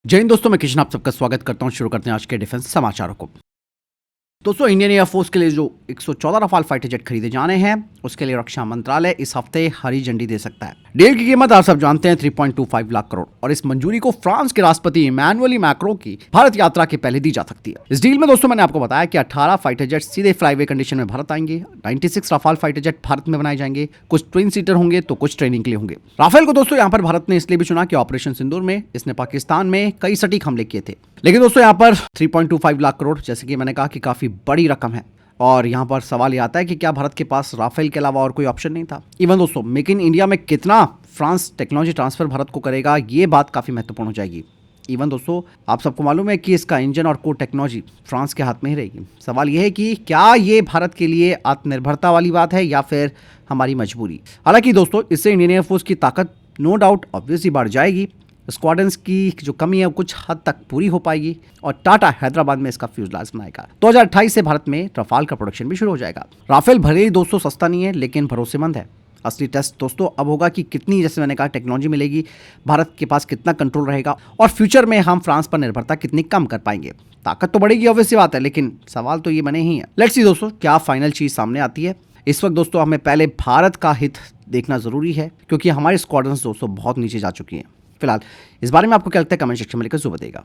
जय हिंद दोस्तों, मैं किशन आप सबका स्वागत करता हूं। शुरू करते हैं आज के डिफेंस समाचारों को। दोस्तों, इंडियन एयरफोर्स के लिए जो 114 रफाल फाइटर जेट खरीदे जाने हैं, उसके लिए रक्षा मंत्रालय इस हफ्ते हरी झंडी दे सकता है। डील की कीमत आप सब जानते हैं 3.25 लाख करोड़, और इस मंजूरी को फ्रांस के राष्ट्रपति इमैनुअल मैक्रों की भारत यात्रा के पहले दी जा सकती है। इस डील में दोस्तों मैंने आपको बताया कि 18 फाइटर जेट सीधे फ्लाईवे कंडीशन में भारत आएंगे। 96 रफाल फाइटर जेट भारत में बनाए जाएंगे। कुछ ट्विन सीटर होंगे तो कुछ ट्रेनिंग के लिए होंगे। राफेल को दोस्तों यहाँ पर भारत ने इसलिए भी चुना कि ऑपरेशन सिंदूर में इसने पाकिस्तान में कई सटीक हमले किए थे। लेकिन दोस्तों यहाँ पर 3.25 लाख करोड़, जैसे कि मैंने कहा, कि काफी बड़ी रकम है। और यहाँ पर सवाल ये आता है कि क्या भारत के पास राफेल के अलावा और कोई ऑप्शन नहीं था। इवन दोस्तों, मेक इन इंडिया में कितना फ्रांस टेक्नोलॉजी ट्रांसफर भारत को करेगा, ये बात काफी महत्वपूर्ण हो जाएगी। इवन दोस्तों, आप सबको मालूम है कि इसका इंजन और कोर टेक्नोलॉजी फ्रांस के हाथ में ही रहेगी। सवाल यह है कि क्या ये भारत के लिए आत्मनिर्भरता वाली बात है या फिर हमारी मजबूरी। हालांकि दोस्तों, इससे इंडियन एयरफोर्स की ताकत नो डाउट ऑब्वियसली बढ़ जाएगी। स्क्वाड्रंस की जो कमी है वो कुछ हद तक पूरी हो पाएगी, और टाटा हैदराबाद में इसका फ्यूजलाज बनाएगा। 2028 से भारत में रफाल का प्रोडक्शन भी शुरू हो जाएगा। राफेल भले ही दोस्तों सस्ता नहीं है, लेकिन भरोसेमंद है। असली टेस्ट दोस्तों अब होगा कि कितनी, जैसे मैंने कहा, टेक्नोलॉजी मिलेगी, भारत के पास कितना कंट्रोल रहेगा, और फ्यूचर में हम फ्रांस पर निर्भरता कितनी कम कर पाएंगे। ताकत तो बढ़ेगी, ऑब्वियसली बात है, लेकिन सवाल तो ये बने ही है। लेट्स सी दोस्तों क्या फाइनल चीज सामने आती है। इस वक्त दोस्तों हमें पहले भारत का हित देखना जरूरी है, क्योंकि हमारे स्क्वाड्रंस दोस्तों बहुत नीचे जा चुकी हैं। फिलहाल इस बारे में आपको क्या लगता है, कमेंट सेक्शन में लिखकर जरूर बताइएगा।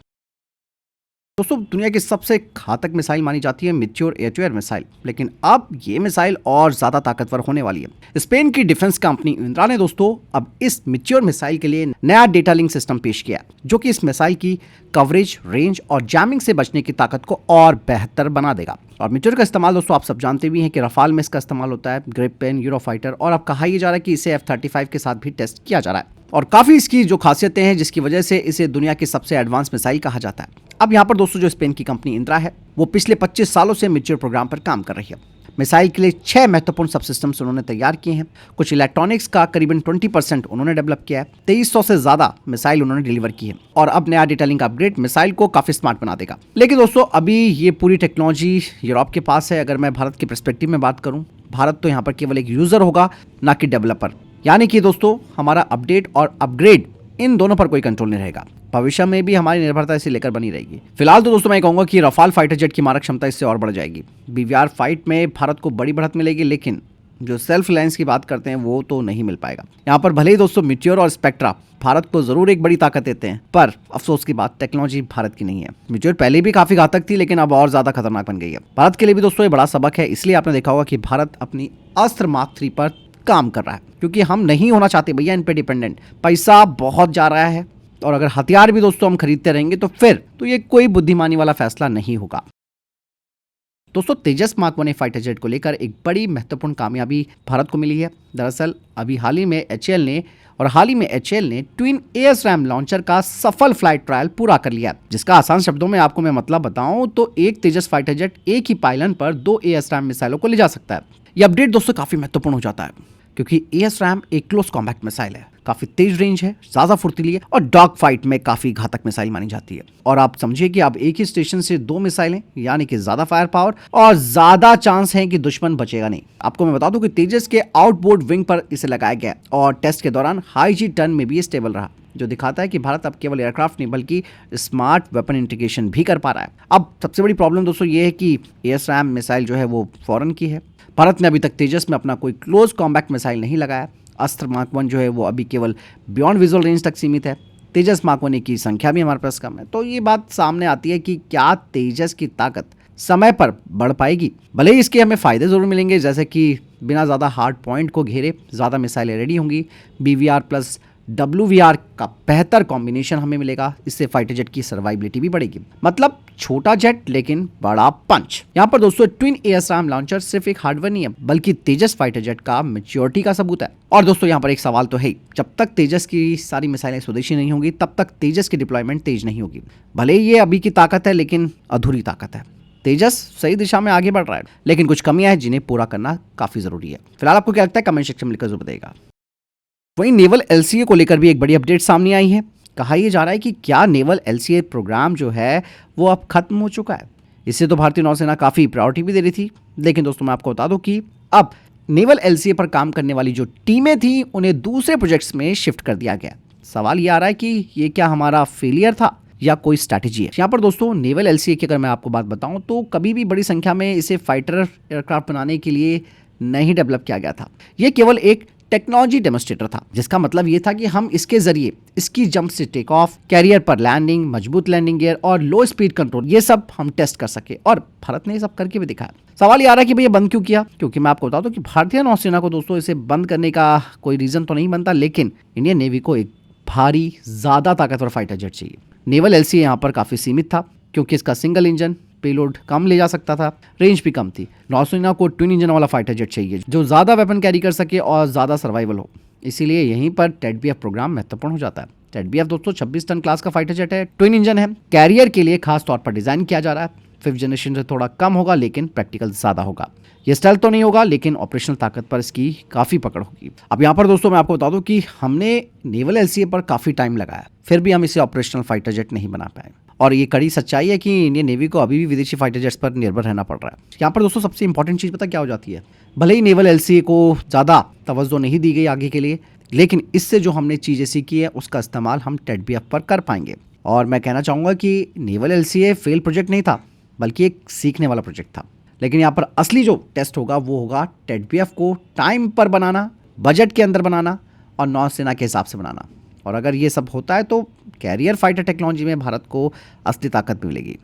दोस्तों, दुनिया की सबसे घातक मिसाइल मानी जाती है meteor air to air missile, लेकिन अब ये मिसाइल और ज्यादा ताकतवर होने वाली है। स्पेन की डिफेंस कंपनी इंद्रा ने दोस्तों अब इस मीटियोर मिसाइल के लिए नया डेटा लिंक सिस्टम पेश किया, जो कि इस मिसाइल की कवरेज, रेंज और जैमिंग से बचने की ताकत को और बेहतर बना देगा। और मीटियोर का इस्तेमाल दोस्तों आप सब जानते भी हैं कि रफाल में इसका इस्तेमाल होता है, ग्रिपेन, यूरोफाइटर, और अब कहा यह जा रहा है कि इसे F-35 के साथ भी टेस्ट किया जा रहा है। और काफी इसकी जो खासियतें हैं, जिसकी वजह से इसे दुनिया की सबसे एडवांस मिसाइल कहा जाता है। अब यहाँ पर दोस्तों जो स्पेन की कंपनी इंद्रा है, वो पिछले 25 सालों से मीटियोर प्रोग्राम पर काम कर रही है। मिसाइल के लिए 6 महत्वपूर्ण सबसिस्टम्स उन्होंने तैयार किए हैं। कुछ इलेक्ट्रॉनिक्स का करीबन 20% उन्होंने डेवलप किया है। 2300 से ज्यादा मिसाइल उन्होंने डिलीवर की है, और अब नया डेटा लिंक अपग्रेड मिसाइल को काफी स्मार्ट बना देगा। लेकिन दोस्तों अभी ये पूरी टेक्नोलॉजी यूरोप के पास है। अगर मैं भारत के पर्सपेक्टिव में बात करूं, भारत तो यहाँ पर केवल एक यूजर होगा, ना कि डेवलपर। यानी कि दोस्तों हमारा अपडेट और अपग्रेड, इन दोनों पर कोई कंट्रोल नहीं रहेगा। भविष्य में भी हमारी निर्भरता इसे लेकर बनी रहेगी। फिलहाल तो दोस्तों मैं कहूंगा कि रफाल फाइटर जेट की मारक क्षमता इससे और बढ़ जाएगी। बीवीआर फाइट में भारत को बड़ी बढ़त मिलेगी, लेकिन जो सेल्फ रिलायंस की बात करते हैं वो तो नहीं मिल पाएगा। यहाँ पर भले ही दोस्तों मीटियोर और स्पेक्ट्रा भारत को जरूर एक बड़ी ताकत देते हैं, पर अफसोस की बात, टेक्नोलॉजी भारत की नहीं है। मीटियोर पहले भी काफी घातक थी, लेकिन अब और ज्यादा खतरनाक बन गई है। भारत के लिए भी दोस्तों ये बड़ा सबक है। इसलिए आपने देखा होगा कि भारत अपनी अस्त्र मार्क 3 पर काम कर रहा है, क्योंकि हम नहीं होना चाहते भैया इन पे डिपेंडेंट। पैसा बहुत जा रहा है, और अगर हथियार भी दोस्तों हम खरीदते रहेंगे तो फिर तो ये कोई बुद्धिमानी वाला फैसला नहीं होगा। दोस्तों तेजस मार्क 1 फाइटर जेट को लेकर एक बड़ी महत्वपूर्ण कामयाबी भारत को मिली है। दरअसल अभी हाल ही में एचएएल ने ट्विन एएसआरएम लॉन्चर का सफल फ्लाइट ट्रायल पूरा कर लिया, जिसका आसान शब्दों में आपको मैं मतलब बताऊं तो एक तेजस फाइटर जेट एक ही पायलन पर 2 एएसआरएम मिसाइलों को ले जा सकता है। यह अपडेट दोस्तों काफी महत्वपूर्ण हो जाता है, क्योंकि एएसआरएम एक क्लोज कॉम्बैट मिसाइल है, काफी तेज रेंज है, ज्यादा फुर्तीली है, और डॉग फाइट में काफी घातक मिसाइल मानी जाती है। और आप समझिए कि अब एक ही स्टेशन से 2 मिसाइलें, यानी कि ज्यादा फायर पावर और ज्यादा चांस है कि दुश्मन बचेगा नहीं। आपको मैं बता दूं कि तेजस के आउटबोर्ड विंग पर इसे लगाया गया, और टेस्ट के दौरान हाई जी टर्न में भी ये स्टेबल रहा, जो दिखाता है कि भारत अब केवल एयरक्राफ्ट नहीं बल्कि स्मार्ट वेपन इंटीग्रेशन भी कर पा रहा है। अब सबसे बड़ी प्रॉब्लम दोस्तों ये है कि एएसआरएम मिसाइल जो है वो फॉरेन की है। भारत ने अभी तक तेजस में अपना कोई क्लोज कॉम्बैट मिसाइल नहीं लगाया। अस्त्र मार्क 1 जो है वो अभी केवल बियॉन्ड विजुअल रेंज तक सीमित है। तेजस मार्क 1 की संख्या भी हमारे पास कम है। तो ये बात सामने आती है कि क्या तेजस की ताकत समय पर बढ़ पाएगी। भले ही इसके हमें फायदे जरूर मिलेंगे, जैसे कि बिना ज़्यादा हार्ड पॉइंट को घेरे ज़्यादा मिसाइलें रेडी होंगी। बीवीआर प्लस WVR का बेहतर कॉम्बिनेशन हमें मिलेगा। इससे फाइटर जेट की सर्वाइबिलिटी भी बढ़ेगी। मतलब छोटा जेट लेकिन बड़ा पंच। यहाँ पर दोस्तों ट्विन एएसआरएम लॉन्चर सिर्फ एक हार्डवेयर नहीं है, बल्कि तेजस फाइटर जेट का मैच्योरिटी का सबूत है। और दोस्तों यहाँ पर एक सवाल तो है, जब तक तेजस की सारी मिसाइलें स्वदेशी नहीं होंगी, तब तक तेजस की डिप्लॉयमेंट तेज नहीं होगी। भले ही ये अभी की ताकत है, लेकिन अधूरी ताकत है। तेजस सही दिशा में आगे बढ़ रहा है, लेकिन कुछ कमियां हैं जिन्हें पूरा करना काफी जरूरी है। फिलहाल आपको क्या लगता है, कमेंट सेक्शन में लिखकर जरूर बताइएगा। वहीं नेवल एलसीए को लेकर भी एक बड़ी अपडेट सामने आई है। कहा यह जा रहा है कि क्या नेवल एलसीए प्रोग्राम जो है वो अब खत्म हो चुका है। इससे तो भारतीय नौसेना काफी प्रायोरिटी भी दे रही थी, लेकिन दोस्तों मैं आपको बता दूं कि अब नेवल एलसीए पर काम करने वाली जो टीमें थी उन्हें दूसरे प्रोजेक्ट्स में शिफ्ट कर दिया गया। सवाल ये आ रहा है कि ये क्या हमारा फेलियर था, या कोई स्ट्रैटेजी है। यहाँ पर दोस्तों नेवल एलसीए की अगर मैं आपको बात बताऊं तो कभी भी बड़ी संख्या में इसे फाइटर एयरक्राफ्ट बनाने के लिए नहीं डेवलप किया गया था। ये केवल एक टेक्नोलॉजी डेमोस्ट्रेटर था, जिसका मतलब ये था कि हम इसके जरिए इसकी जंप से टेक ऑफ, कैरियर पर लैंडिंग, मजबूत लैंडिंग गियर और लो स्पीड कंट्रोल ये सब हम टेस्ट कर सके, और भारत ने ये सब करके भी दिखाया। सवाल ये आ रहा है कि भैया बंद क्यों किया? क्योंकि मैं आपको बता दूं कि भारतीय नौसेना को दोस्तों इसे बंद करने का कोई रीजन तो नहीं बनता, लेकिन इंडियन नेवी को एक भारी ज्यादा ताकतवर फाइटर जेट चाहिए। नेवल एलसीए यहाँ पर काफी सीमित था क्योंकि इसका सिंगल इंजन, पेलोड कम ले जा सकता था, रेंज भी कम थी। नौसेना को ट्विन इंजन वाला फाइटर जेट चाहिए जो ज्यादा वेपन कैरी कर सके और ज्यादा सर्वाइवल हो। इसीलिए यहीं पर टेडबीएफ प्रोग्राम महत्वपूर्ण हो जाता है। टेडबीएफ दोस्तों 26 टन क्लास का फाइटर जेट है, ट्विन इंजन है, कैरियर के लिए खास तौर पर डिजाइन किया जा रहा है। 5th जनरेशन से थोड़ा कम होगा लेकिन प्रैक्टिकल ज्यादा होगा। ये स्टेल्थ तो नहीं होगा लेकिन ऑपरेशनल ताकत पर इसकी काफी पकड़ होगी। अब यहाँ पर दोस्तों मैं आपको बता दूं कि हमने नेवल एलसीए पर काफी टाइम लगाया, फिर भी हम इसे ऑपरेशनल फाइटर जेट नहीं बना पाए। और ये कड़ी सच्चाई है कि इंडियन नेवी को अभी भी विदेशी फाइटर जेट्स पर निर्भर रहना पड़ रहा है। यहाँ पर दोस्तों सबसे इंपॉर्टेंट चीज पता क्या हो जाती है? भले ही नेवल एलसीए को ज्यादा तवज्जो नहीं दी गई आगे के लिए, लेकिन इससे जो हमने चीजें सीखी है उसका इस्तेमाल हम टेडबीएफ पर कर पाएंगे। और मैं कहना चाहूंगा कि नेवल एलसीए फेल प्रोजेक्ट नहीं था, बल्कि एक सीखने वाला प्रोजेक्ट था। लेकिन यहाँ पर असली जो टेस्ट होगा वो होगा टेडबीएफ को टाइम पर बनाना, बजट के अंदर बनाना और नौसेना के हिसाब से बनाना। और अगर ये सब होता है तो कैरियर फाइटर टेक्नोलॉजी में भारत को असली ताकत मिलेगी।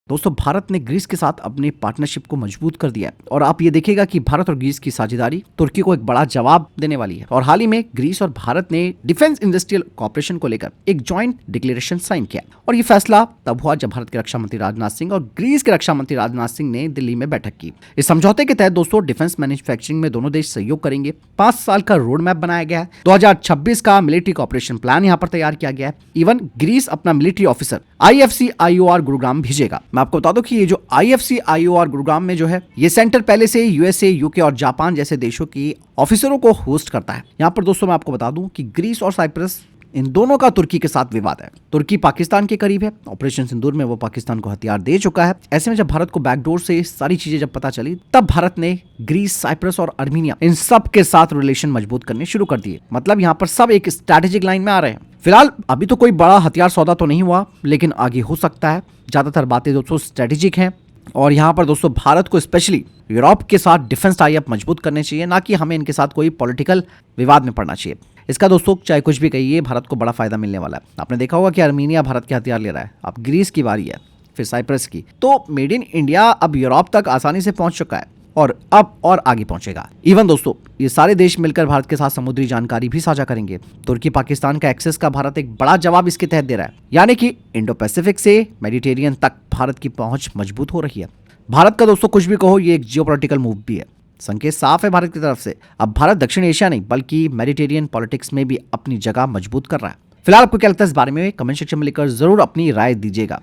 दोस्तों भारत ने ग्रीस के साथ अपने पार्टनरशिप को मजबूत कर दिया है और आप ये देखिएगा कि भारत और ग्रीस की साझेदारी तुर्की को एक बड़ा जवाब देने वाली है। और हाल ही में ग्रीस और भारत ने डिफेंस इंडस्ट्रियल कॉर्पोरेशन को लेकर एक जॉइंट डिक्लेरेशन साइन किया और ये फैसला तब हुआ जब भारत के रक्षा मंत्री राजनाथ सिंह और ग्रीस के रक्षा मंत्री राजनाथ सिंह ने दिल्ली में बैठक की। इस समझौते के तहत दोस्तों डिफेंस मैन्युफैक्चरिंग में दोनों देश सहयोग करेंगे। 5 साल का रोड मैप बनाया गया है। 2026 का मिलिट्री कॉपरेशन प्लान यहाँ पर तैयार किया गया है। इवन ग्रीस अपना military officer IFC IOR Gurugram भेजेगा। मैं आपको बता दूं कि ये जो IFC IOR गुरुग्राम में जो है ये सेंटर पहले से USA, UK और जापान जैसे देशों की ऑफिसरों को होस्ट करता है। यहाँ पर दोस्तों मैं आपको बता दूं कि ग्रीस और साइप्रस इन दोनों का तुर्की के साथ विवाद है। तुर्की पाकिस्तान के करीब है, ऑपरेशन सिंदूर में वो पाकिस्तान को हथियार दे चुका है। ऐसे में जब भारत को बैकडोर से सारी चीजें जब पता चली, तब भारत ने ग्रीस, साइप्रस और अर्मीनिया इन सब के साथ रिलेशन मजबूत करने शुरू कर दिए। मतलब यहाँ पर सब एक स्ट्रैटेजिक लाइन में आ रहे हैं। फिलहाल अभी तो कोई बड़ा हथियार सौदा तो नहीं हुआ, लेकिन आगे हो सकता है। ज्यादातर बातें दोस्तों स्ट्रेटेजिक हैं और यहाँ पर दोस्तों भारत को स्पेशली यूरोप के साथ डिफेंस टाई अप मजबूत करने चाहिए, ना कि हमें इनके साथ कोई पॉलिटिकल विवाद में पड़ना चाहिए। इसका दोस्तों चाहे कुछ भी कहिए, भारत को बड़ा फायदा मिलने वाला है। आपने देखा होगा कि अर्मीनिया भारत के हथियार ले रहा है, अब ग्रीस की बारी है, फिर साइप्रस की। तो मेड इन इंडिया अब यूरोप तक आसानी से पहुंच चुका है और अब और आगे पहुंचेगा। इवन दोस्तों ये सारे देश मिलकर भारत के साथ समुद्री जानकारी भी साझा करेंगे। तुर्की पाकिस्तान का एक्सेस का भारत एक बड़ा जवाब इसके तहत दे रहा है, यानी कि इंडो पैसिफिक से मेडिटेरियन तक भारत की पहुंच मजबूत हो रही है। भारत का दोस्तों कुछ भी कहो, ये एक जियोपॉलिटिकल मूव भी है। संकेत साफ है भारत की तरफ से, अब भारत दक्षिण एशिया नहीं बल्कि मेडिटेरियन पॉलिटिक्स में भी अपनी जगह मजबूत कर रहा है। फिलहाल आपको क्या लगता है इस बारे में? कमेंट सेक्शन में लिखकर जरूर अपनी राय दीजिएगा।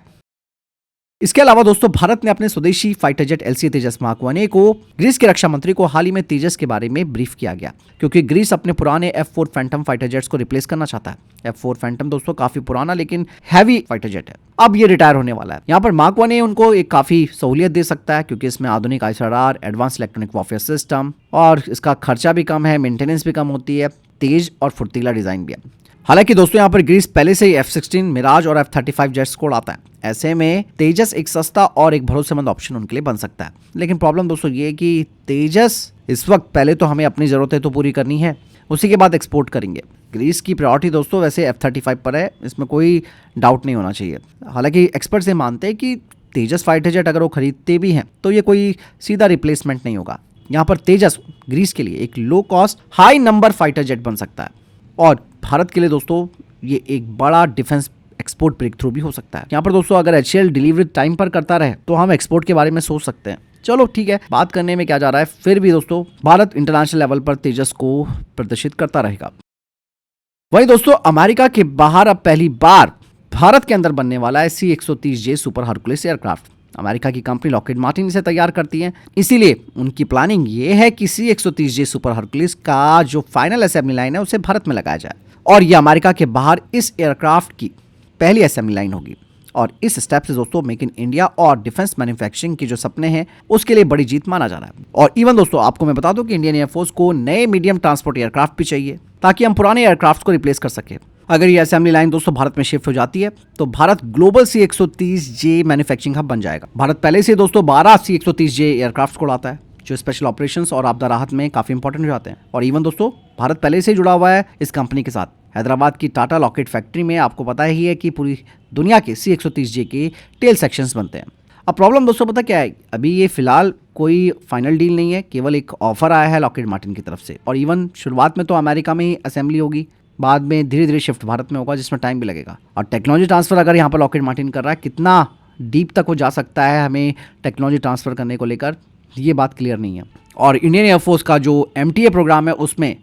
इसके अलावा दोस्तों भारत ने अपने स्वदेशी फाइटर जेट एलसीए तेजस मार्क 1A को ग्रीस के रक्षा मंत्री को हाल ही में तेजस के बारे में ब्रीफ किया गया, क्योंकि ग्रीस अपने पुराने F4 फैंटम फाइटर जेट्स को रिप्लेस करना चाहता है। F4 फैंटम दोस्तों काफी पुराना लेकिन हैवी फाइटर जेट है, अब ये रिटायर होने वाला है। यहाँ पर मार्क 1A उनको एक काफी सहूलियत दे सकता है, क्योंकि इसमें आधुनिक ISRR, advance electronic warfare system और इसका खर्चा भी कम है, मेंटेनेंस भी कम होती है, तेज और फुर्तीला डिजाइन भी है। हालांकि दोस्तों यहाँ पर ग्रीस पहले से ही F-16, मिराज और F-35 जेट्स को उड़ाता है। ऐसे में तेजस एक सस्ता और एक भरोसेमंद ऑप्शन उनके लिए बन सकता है। लेकिन प्रॉब्लम दोस्तों ये है कि तेजस इस वक्त पहले तो हमें अपनी जरूरतें तो पूरी करनी है, उसी के बाद एक्सपोर्ट करेंगे। ग्रीस की प्रायोरिटी दोस्तों वैसे F-35 पर है, इसमें कोई डाउट नहीं होना चाहिए। हालांकि एक्सपर्ट्स ये मानते हैं कि तेजस फाइटर जेट अगर वो खरीदते भी हैं तो ये कोई सीधा रिप्लेसमेंट नहीं होगा। यहाँ पर तेजस ग्रीस के लिए एक low cost high number fighter jet बन सकता है और भारत के लिए दोस्तों ये एक बड़ा डिफेंस एक्सपोर्ट ब्रेक थ्रू भी हो सकता है। यहाँ पर दोस्तों अगर HAL डिलीवरी टाइम पर करता रहे तो हम एक्सपोर्ट के बारे में सोच सकते हैं। चलो ठीक है, बात करने में क्या जा रहा है, फिर भी दोस्तों भारत इंटरनेशनल लेवल पर तेजस को प्रदर्शित करता रहेगा। वहीं दोस्तों अमेरिका के बाहर अब पहली बार भारत के अंदर बनने वाला है C-130J super Hercules aircraft. America की कंपनी लॉकहीड मार्टिन इसे तैयार करती है, इसीलिए उनकी प्लानिंग ये है कि C-130J सुपर हरकुलिस का जो फाइनल असेंबली लाइन है उसे भारत में लगाया जाए और ये अमेरिका के बाहर इस एयरक्राफ्ट की पहली असेंबली लाइन होगी। और इस स्टेप से दोस्तों मेक इन इंडिया और डिफेंस मैन्युफैक्चरिंग की जो सपने हैं उसके लिए बड़ी जीत माना जा रहा है। और इवन दोस्तों आपको मैं बता दूं कि इंडियन एयरफोर्स को नए मीडियम ट्रांसपोर्ट एयरक्राफ्ट भी चाहिए ताकि हम पुराने एयरक्राफ्ट को रिप्लेस कर सकें। अगर ये असेंबली लाइन दोस्तों भारत में शिफ्ट हो जाती है तो Bharat global C-130J manufacturing hub बन जाएगा। भारत पहले से दोस्तों 12 C-130J एयरक्राफ्ट को उड़ाता है जो स्पेशल ऑपरेशंस और आपदा राहत में काफी इंपॉर्टेंट हो जाते हैं। और इवन दोस्तों भारत पहले से जुड़ा हुआ है इस कंपनी के साथ। हैदराबाद की टाटा लॉकेट फैक्ट्री में आपको पता ही है कि पूरी दुनिया के C-130J के टेल सेक्शंस बनते हैं। अब प्रॉब्लम दोस्तों पता क्या है, अभी ये फिलहाल कोई फाइनल डील नहीं है, केवल एक ऑफर आया है लॉकेट मार्टिन की तरफ से। और इवन शुरुआत में तो अमेरिका में ही असेंबली होगी, बाद में धीरे धीरे शिफ्ट भारत में होगा जिसमें टाइम भी लगेगा। और टेक्नोलॉजी ट्रांसफर अगर यहाँ पर लॉकेट मार्टिन कर रहा है, कितना डीप तक वो जा सकता है हमें टेक्नोलॉजी ट्रांसफर करने को लेकर, ये बात क्लियर नहीं है। और इंडियन एयरफोर्स का जो MTA प्रोग्राम है उसमें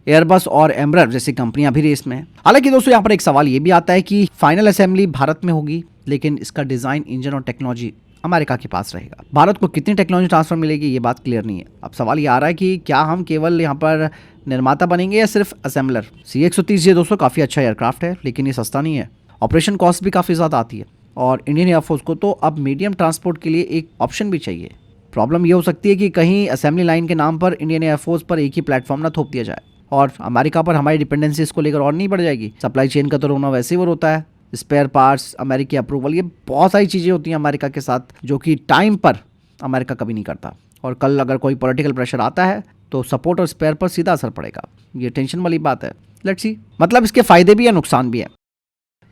एयरबस और एम्ब्रर जैसी कंपनियां भी रेस में हैं। हालांकि दोस्तों यहाँ पर एक सवाल ये भी आता है कि फाइनल असेंबली भारत में होगी लेकिन इसका डिज़ाइन, इंजन और टेक्नोलॉजी अमेरिका के पास रहेगा। भारत को कितनी टेक्नोलॉजी ट्रांसफर मिलेगी ये बात क्लियर नहीं है। अब सवाल ये आ रहा है कि क्या हम केवल यहाँ पर निर्माता बनेंगे या सिर्फ असेंबलर। C-130J दोस्तों काफ़ी अच्छा एयरक्राफ्ट है लेकिन ये सस्ता नहीं है, ऑपरेशन कॉस्ट भी काफ़ी ज़्यादा आती है। और इंडियन एयरफोर्स को तो अब मीडियम ट्रांसपोर्ट के लिए एक ऑप्शन भी चाहिए। प्रॉब्लम ये हो सकती है कि कहीं असेंबली लाइन के नाम पर इंडियन एयरफोर्स पर एक ही प्लेटफॉर्म ना थोप दिया जाए और अमेरिका पर हमारी डिपेंडेंसी इसको लेकर और नहीं बढ़ जाएगी। सप्लाई चेन का तो रोना वैसे ही वो होता है, स्पेयर पार्ट्स, अमेरिकी अप्रूवल, ये बहुत सारी चीज़ें होती हैं अमेरिका के साथ जो कि टाइम पर अमेरिका कभी नहीं करता। और कल अगर कोई पॉलिटिकल प्रेशर आता है तो सपोर्ट और स्पेयर पर सीधा असर पड़ेगा। ये टेंशन वाली बात है। लेट्स सी, मतलब इसके फायदे भी है, नुकसान भी है।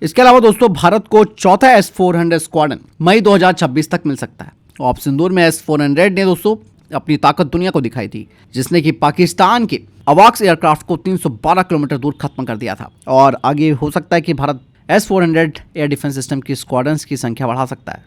इसके अलावा दोस्तों भारत को चौथा S-400 स्क्वाड्रन मई 2026 तक मिल सकता है। ऑप्शन 2 में S-400 ने दोस्तों अपनी ताकत दुनिया को दिखाई थी, जिसने कि पाकिस्तान के अवाक्स एयरक्राफ्ट को 312 किलोमीटर दूर खत्म कर दिया था। और आगे हो सकता है कि Bharat S-400 air defence system की स्क्वाड्रन्स की संख्या बढ़ा सकता है।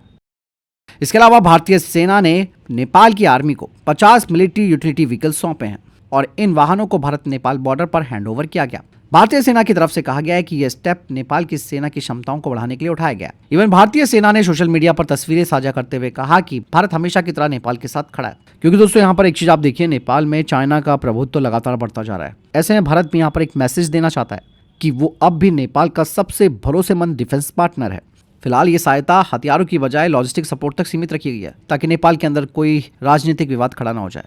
इसके अलावा भारतीय सेना ने नेपाल की आर्मी को 50 मिलिट्री यूटिलिटी व्हीकल्स सौंपे हैं और इन वाहनों को भारत नेपाल बॉर्डर पर हैंडओवर किया गया। भारतीय सेना की तरफ से कहा गया है कि यह स्टेप नेपाल की सेना की क्षमताओं को बढ़ाने के लिए उठाया गया। इवन भारतीय सेना ने सोशल मीडिया पर तस्वीरें साझा करते हुए कहा कि भारत हमेशा की तरह नेपाल के साथ खड़ा है। क्योंकि दोस्तों यहाँ पर एक चीज आप देखिए, नेपाल में चाइना का प्रभुत्व लगातार बढ़ता जा रहा है। ऐसे में भारत भी यहाँ पर एक मैसेज देना चाहता है कि वो अब भी नेपाल का सबसे भरोसेमंद डिफेंस पार्टनर है। फिलहाल ये सहायता हथियारों की बजाय लॉजिस्टिक सपोर्ट तक सीमित रखी गई है ताकि नेपाल के अंदर कोई राजनीतिक विवाद खड़ा ना हो जाए।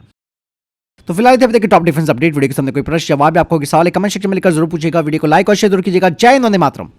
तो फिलहाल अभी तक टॉप डिफेंस अपडेट। वीडियो के सामने कोई प्रश्न जवाब आपको सवाल कमेंट सेक्शन में लिखकर जरूर पूछेगा। वीडियो को लाइक और शेयर जरूर कीजिएगा। जय हिंद, वंदे मातरम।